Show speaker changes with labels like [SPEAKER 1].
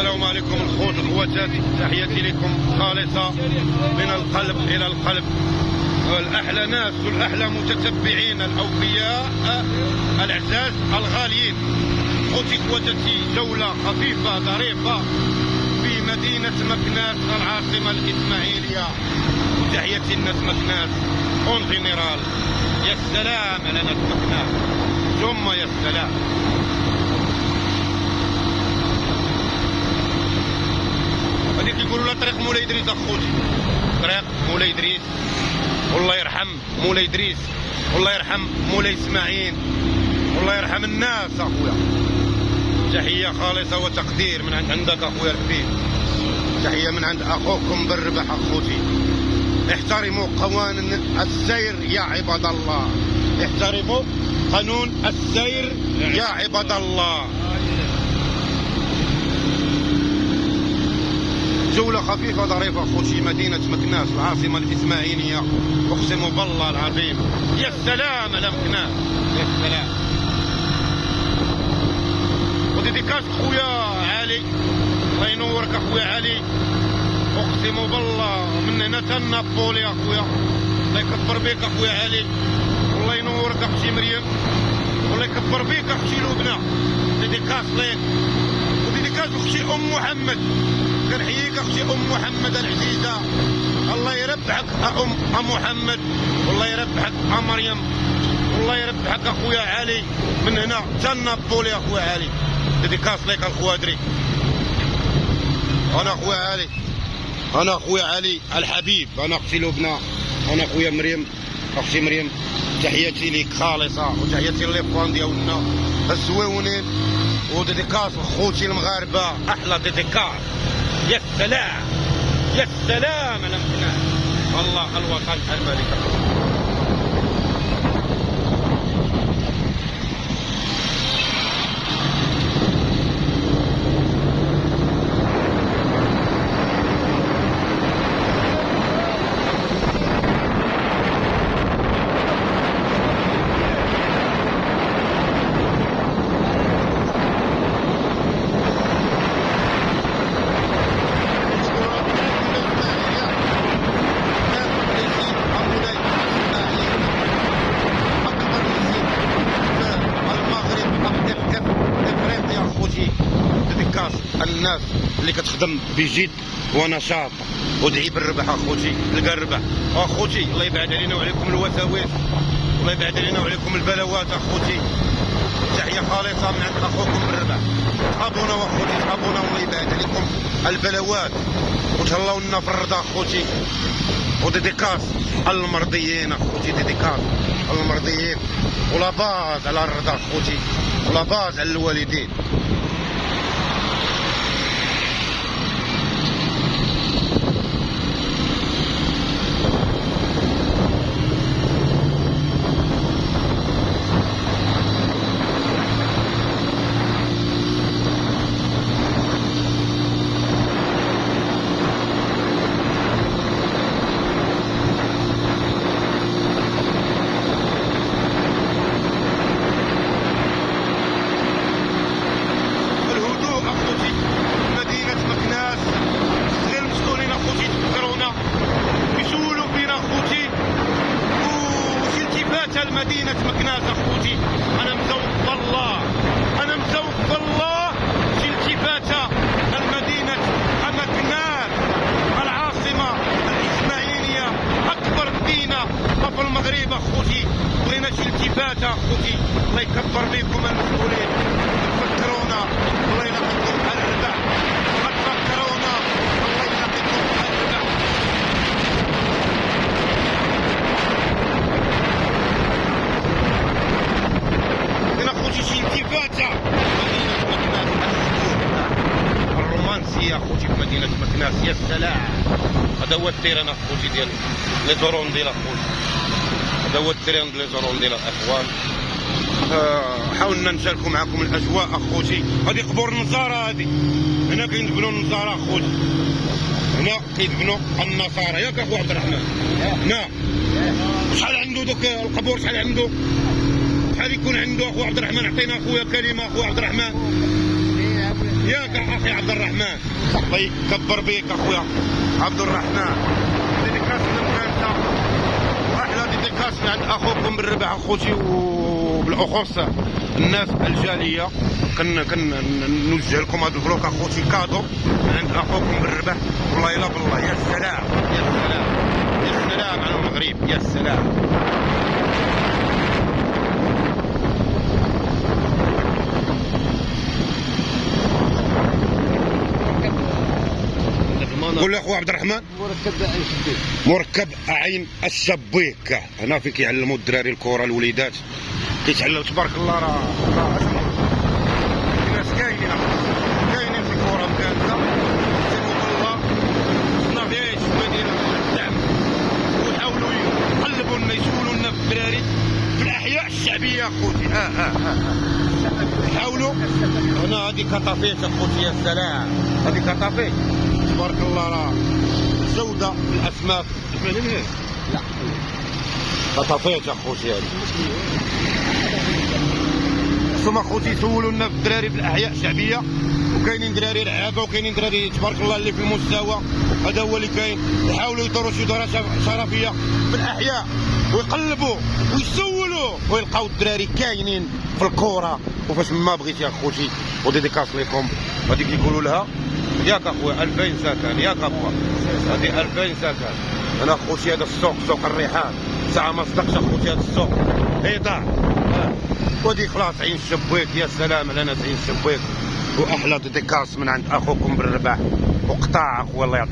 [SPEAKER 1] السلام عليكم الخوت الخواتات، تحياتي لكم خالصة من القلب إلى القلب. الأحلى ناس والأحلى متتبعين الأوفياء الأعزاز الغاليين. خوتي خواتاتي، جولة خفيفة ظريفة في مدينة مكناس العاصمة الإسماعيلية. تحياتي لناس مكناس اون جينيرال. يا سلام على ناس مكناس، ثم يا سلام. هذيك يقولوا لها طريق مولاي ادريس اخوتي، طريق مولاي ادريس، والله يرحم مولاي ادريس، والله يرحم مولاي اسماعيل، والله يرحم الناس اخويا. تحيه خالصه وتقدير من عندك اخويا ربي، تحيه من عند اخوكم بالربح اخوتي. احترموا قوانين السير يا عباد الله، احترموا قانون السير يا عباد الله. جولة خفيفة ظريفة خوتي، مدينة مكناس العاصمة الإسماعيلية. أقسم بالله العظيم يا سلام على مكناس، يا سلام. وديديكاس خويا علي، الله ينورك اخويا علي. أقسم بالله من هنا تا نابولي اخويا، الله يكبر بيك اخويا علي، والله ينورك اختي مريم، والله يكبر بيك اختي لبنى. ديديكاس ليك، وديديكاس اختي ام محمد، كنحييك اختي ام محمد العزيزه، الله يربحك ام محمد، والله يربحك مريم، والله يربحك اخويا علي من هنا تا نابولي اخويا علي. ديديكاس ليك الخوادري. انا اخويا علي، انا اخويا علي الحبيب، انا اختي لبنى، انا اخويا مريم، اختي مريم. تحياتي ليك خالصه، وتحياتي لليفان ديالنا الزويونين، وديديكاس لخوتي المغاربه، احلى ديديكاس. يا سلام يا سلام على مكناس، والله الوطن الملك. الناس اللي كتخدم بجد ونشاط ودعي بالربح اخوتي، لقى الربح اخوتي. الله يبعد علينا وعليكم الوساوس، الله يبعد علينا وعليكم البلاوات اخوتي. تحيه خالصه من عند اخوكم بالربح. تهابونا واخوتي، تهابونا، والله يبعد عليكم البلاوات وتهلاو لنا في الرضا اخوتي. وديديكاس المرضيين اخوتي، ديديكاس المرضيين، ولا باز على الرضا اخوتي، ولا باز على الوالدين. مدينة مكناس اخوتي، انا مزوق بالله، انا مزوق بالله شي التفاتة المدينة مكناس العاصمة الاسماعيلية، اكبر مدينة في المغرب اخوتي. بغينا شي التفاتة اخوتي، الله يكبر بكم المسؤولين. تفكرونا الله يلقيكم الربح، تفكرونا الله يلقيكم الربح. شي التفاتة مدينة مكناس الرومانسية اخوتي في مدينة مكناس. يا سلام، هذا هو التيران اخوتي ديال لي زورون ديال اخوتي، هذا هو التيران ديال لي زورون ديال الاخوان. حاولنا نشاركوا معكم الاجواء اخوتي. هذه قبور النصارى، هذه هنا كيدفنوا النصارى اخوتي، هنا كيدفنوا النصارى ياك اخو عبد الرحمن. هنا شحال عنده دوك القبور، شحال عنده، شحال يكون عنده اخو عبد الرحمن؟ عطينا اخويا كلمه اخو عبد الرحمن. ياك اخي عبد الرحمن، الله يكبر بيك اخويا عبد الرحمن. ديديكاس للمكانسه واحلى ديديكاس من عند اخوكم بالربح اخوتي، وبالاخص الناس الجاليه كنوجه لكم هذا البلوك اخوتي كادو من عند اخوكم بالربح. والله الا بالله يا سلام يا سلام يا سلام على المغرب يا سلام. قول لي اخو عبد الرحمن. مركب عين الشبيك هنا فين كيعلموا الدراري الكره الوليدات، كيتعلموا تبارك الله. راه الناس كاينين في الكره مكانسه، والله خصنا غير شويه ديال الدعم، ويحاولوا يقلبوا لنا يسولوا لنا في الدراري في الاحياء الشعبيه اخوتي. حاولوا هنا. هذه كطافيت اخوتي يا سلام، هذه كطافيت تبارك الله. راه جودة في الأسماك. لا كطافيت اخوتي. هذه ثم اخوتي سولوا لنا في الدراري في الاحياء الشعبيه، وكاينين دراري لعابه وكاينين دراري تبارك الله اللي في المستوى، هذا هو اللي كاين. يحاولوا يديروا شي دورة شرفيه في الاحياء ويقلبوا ويسولوا ويلقاو الدراري كاينين في الكره وفاش ما بغيتي اخوتي. وديديكاس لكم هذيك اللي يقولوا لها ياك اخويا 2000 سكن ياك ابا، هذه 2000 سكن. انا اخوتي هذا السوق سوق الريحان ساعه ما صدقش اخوتي. هذا السوق ضاع. ودي خلاص عين الشبيك يا سلام على ناس عين الشبيك. واحلى ديديكاس من عند اخوكم بالرباح وقطاع اخويا الله يعطيك